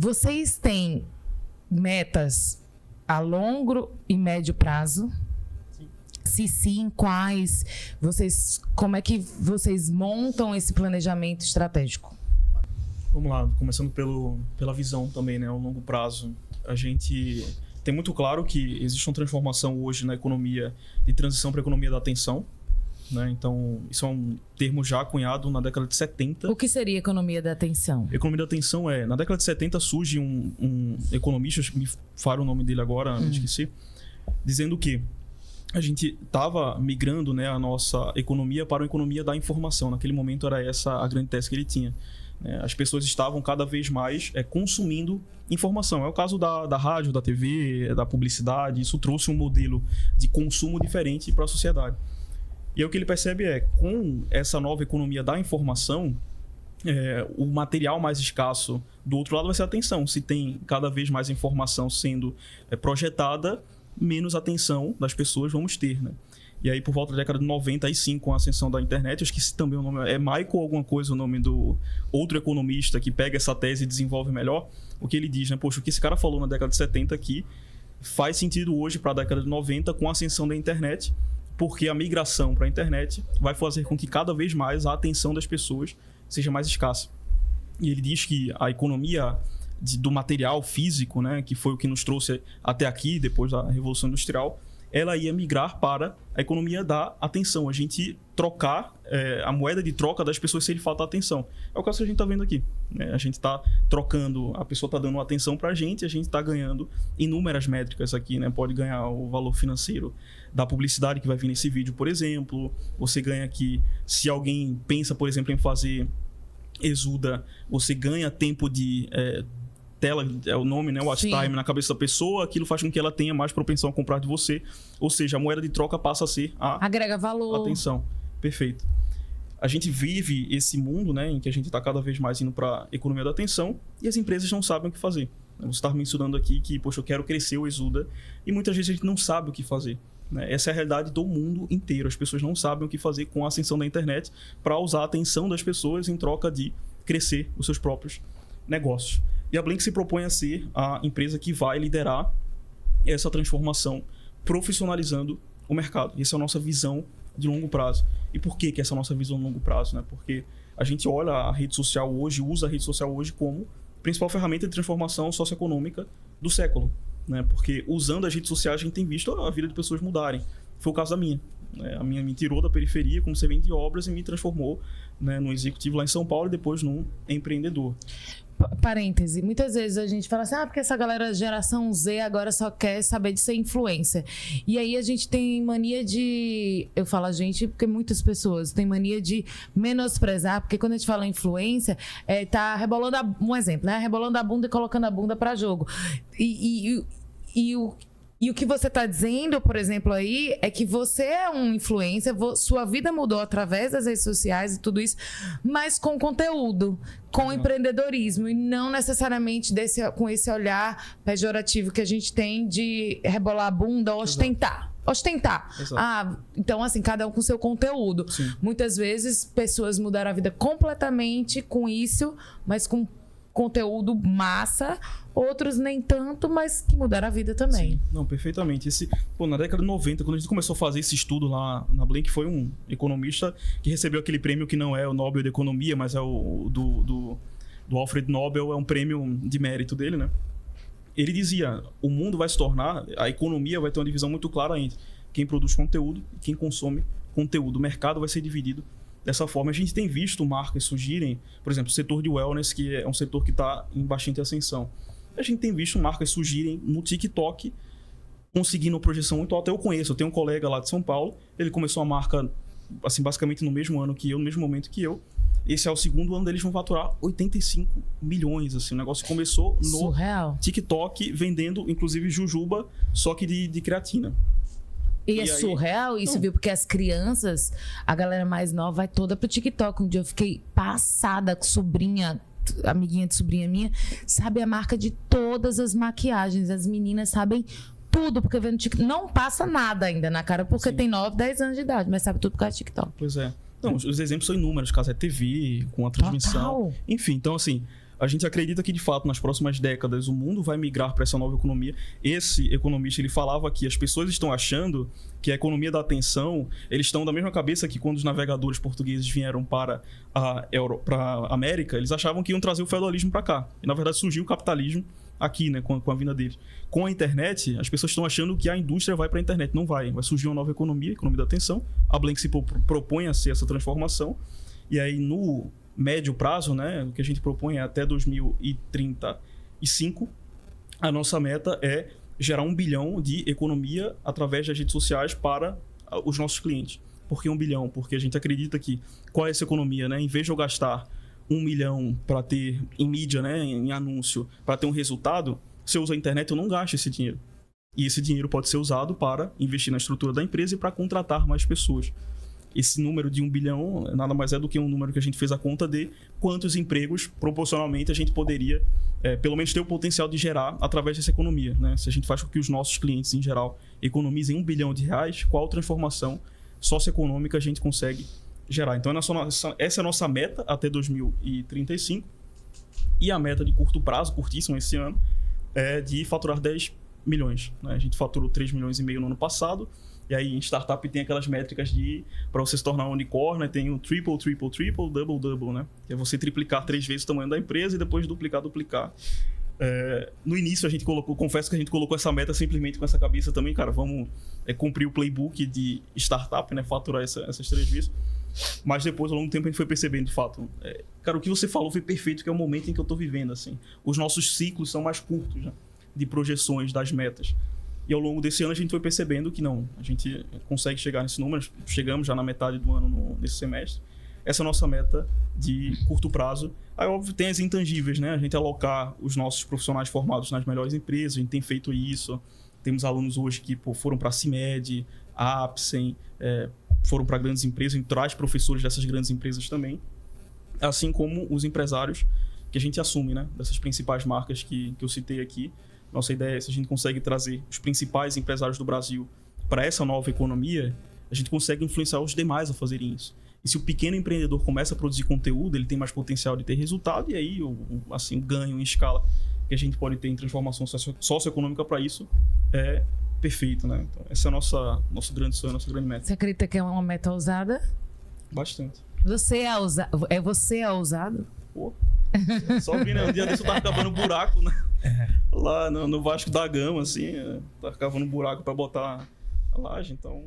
Vocês têm metas a longo e médio prazo? Sim. Se sim, quais? Como é que vocês montam esse planejamento estratégico? Vamos lá, começando pela visão também, né? A longo prazo. A gente tem muito claro que existe uma transformação hoje na economia de transição para a economia da atenção, né? Então, isso é um termo já cunhado na década de 70. O que seria economia da atenção? Economia da atenção na década de 70 surge um economista, me fala o nome dele agora, me esqueci, dizendo que a gente estava migrando, né, a nossa economia para uma economia da informação. Naquele momento era essa a grande tese que ele tinha. As pessoas estavam cada vez mais consumindo informação. É o caso da rádio, da TV, da publicidade. Isso trouxe um modelo de consumo diferente para a sociedade. E aí o que ele percebe com essa nova economia da informação, o material mais escasso do outro lado vai ser a atenção. Se tem cada vez mais informação sendo projetada, menos atenção das pessoas vamos ter, né? E aí, por volta da década de 90, aí sim, com a ascensão da internet, eu esqueci também o nome, é Michael alguma coisa, o nome do outro economista que pega essa tese e desenvolve melhor, o que ele diz, né? Poxa, o que esse cara falou na década de 70 aqui faz sentido hoje para a década de 90 com a ascensão da internet, porque a migração para a internet vai fazer com que cada vez mais a atenção das pessoas seja mais escassa. E ele diz que a economia do material físico, né, que foi o que nos trouxe até aqui, depois da Revolução Industrial, ela ia migrar para a economia da atenção. A gente trocar a moeda de troca das pessoas se ele falta atenção. É o caso que a gente está vendo aqui, né? A gente está trocando, a pessoa está dando atenção para a gente está ganhando inúmeras métricas aqui, né? Pode ganhar o valor financeiro da publicidade que vai vir nesse vídeo, por exemplo. Você ganha aqui, se alguém pensa, por exemplo, em fazer Exuda, você ganha tempo de... tela, é o nome, né? Watch time na cabeça da pessoa, aquilo faz com que ela tenha mais propensão a comprar de você. Ou seja, a moeda de troca passa a ser agrega valor. Atenção. Perfeito. A gente vive esse mundo, né, em que a gente está cada vez mais indo para a economia da atenção e as empresas não sabem o que fazer. Você estava mencionando aqui que, poxa, eu quero crescer o Exuda e muitas vezes a gente não sabe o que fazer, né? Essa é a realidade do mundo inteiro. As pessoas não sabem o que fazer com a ascensão da internet para usar a atenção das pessoas em troca de crescer os seus próprios negócios. E a Blink se propõe a ser a empresa que vai liderar essa transformação, profissionalizando o mercado. Essa é a nossa visão de longo prazo. E por que essa é a nossa visão de longo prazo, né? Porque a gente olha a rede social hoje, usa a rede social hoje como principal ferramenta de transformação socioeconômica do século, né? Porque usando as redes sociais a gente tem visto a vida de pessoas mudarem. Foi o caso da minha. A minha me tirou da periferia como servente de obras e me transformou, né, num executivo lá em São Paulo e depois num empreendedor. Parêntese, muitas vezes a gente fala assim, porque essa galera geração Z agora só quer saber de ser influencer. E aí a gente tem mania de... Eu falo a gente porque muitas pessoas têm mania de menosprezar, porque quando a gente fala influência, tá rebolando um exemplo, né? Rebolando a bunda e colocando a bunda para jogo. E o que você está dizendo, por exemplo, aí, é que você é um influencer, sua vida mudou através das redes sociais e tudo isso, mas com conteúdo, com empreendedorismo, e não necessariamente com esse olhar pejorativo que a gente tem de rebolar a bunda, ostentar. Exato. Então, assim, cada um com seu conteúdo. Sim. Muitas vezes, pessoas mudaram a vida completamente com isso, mas com conteúdo massa, outros nem tanto, mas que mudaram a vida também. Sim. Não, perfeitamente. Na década de 90, quando a gente começou a fazer esse estudo lá na Blink, foi um economista que recebeu aquele prêmio que não é o Nobel de Economia, mas é o do Alfred Nobel, é um prêmio de mérito dele, né? Ele dizia, o mundo vai se tornar, a economia vai ter uma divisão muito clara entre quem produz conteúdo e quem consome conteúdo. O mercado vai ser dividido dessa forma. A gente tem visto marcas surgirem, por exemplo, o setor de wellness, que é um setor que está em bastante ascensão. A gente tem visto marcas surgirem no TikTok, conseguindo uma projeção muito alta. Eu tenho um colega lá de São Paulo, ele começou a marca, assim, basicamente no mesmo ano que eu, no mesmo momento que eu. Esse é o segundo ano deles, vão faturar 85 milhões, assim. O negócio começou no surreal. TikTok, vendendo, inclusive, jujuba, só que de creatina. E é surreal isso, viu? Porque as crianças, a galera mais nova vai toda pro TikTok. Um dia eu fiquei passada com sobrinha, amiguinha de sobrinha minha, sabe a marca de todas as maquiagens. As meninas sabem tudo, porque vendo TikTok. Não passa nada ainda na cara, porque tem 9, 10 anos de idade, mas sabe tudo por causa do TikTok. Pois é. Não, os exemplos são inúmeros. Caso é TV, com a transmissão. Total. Enfim, então assim, A gente acredita que, de fato, nas próximas décadas, o mundo vai migrar para essa nova economia. Esse economista, ele falava que as pessoas estão achando que a economia da atenção, eles estão da mesma cabeça que quando os navegadores portugueses vieram para a América, eles achavam que iam trazer o feudalismo para cá. E, na verdade, surgiu o capitalismo aqui, né, com a vinda deles. Com a internet, as pessoas estão achando que a indústria vai para a internet. Não vai. Vai surgir uma nova economia, a economia da atenção. A Blank se propõe a ser essa transformação. E aí, no médio prazo, né, o que a gente propõe é até 2035, a nossa meta é gerar 1 bilhão de economia através das redes sociais para os nossos clientes. Por que 1 bilhão? Porque a gente acredita que, qual é essa economia, né? Em vez de eu gastar 1 milhão para ter em mídia, né, em anúncio, para ter um resultado, se eu uso a internet, eu não gasto esse dinheiro. E esse dinheiro pode ser usado para investir na estrutura da empresa e para contratar mais pessoas. Esse número de 1 bilhão nada mais é do que um número que a gente fez a conta de quantos empregos, proporcionalmente, a gente poderia, pelo menos, ter o potencial de gerar através dessa economia, né? Se a gente faz com que os nossos clientes, em geral, economizem 1 bilhão de reais, qual transformação socioeconômica a gente consegue gerar? Então, essa é a nossa meta até 2035. E a meta de curto prazo, curtíssima esse ano, é de faturar 10 milhões. Né? A gente faturou 3,5 milhões no ano passado. E aí, em startup, tem aquelas métricas para você se tornar um unicórnio, tem o triple, double, né? Que é você triplicar 3 vezes o tamanho da empresa e depois duplicar. No início, confesso que a gente colocou essa meta simplesmente com essa cabeça também, cara, vamos cumprir o playbook de startup, né? Faturar essas 3 vezes. Mas depois, ao longo do tempo, a gente foi percebendo, de fato. Cara, o que você falou foi perfeito, que é o momento em que eu tô vivendo, assim. Os nossos ciclos são mais curtos, né? De projeções das metas. E ao longo desse ano a gente foi percebendo que não, a gente consegue chegar nesse número, chegamos já na metade do ano nesse semestre. Essa é a nossa meta de curto prazo. Aí, óbvio, tem as intangíveis, né? A gente alocar os nossos profissionais formados nas melhores empresas, a gente tem feito isso. Temos alunos hoje que foram para a CIMED, a Apsen, foram para grandes empresas, a gente traz professores dessas grandes empresas também. Assim como os empresários que a gente assume, né? Dessas principais marcas que eu citei aqui. Nossa ideia é, se a gente consegue trazer os principais empresários do Brasil para essa nova economia, a gente consegue influenciar os demais a fazerem isso. E se o pequeno empreendedor começa a produzir conteúdo, ele tem mais potencial de ter resultado, e aí o ganho em escala que a gente pode ter em transformação socioeconômica para isso é perfeito, né? Então, essa é nosso grande sonho, nossa grande meta. Você acredita que é uma meta ousada? Bastante. Você é ousado? Pô, só vi, né? Um dia desse eu tava cavando buraco, né? Lá no Vasco da Gama, assim, tava cavando buraco para botar a laje, então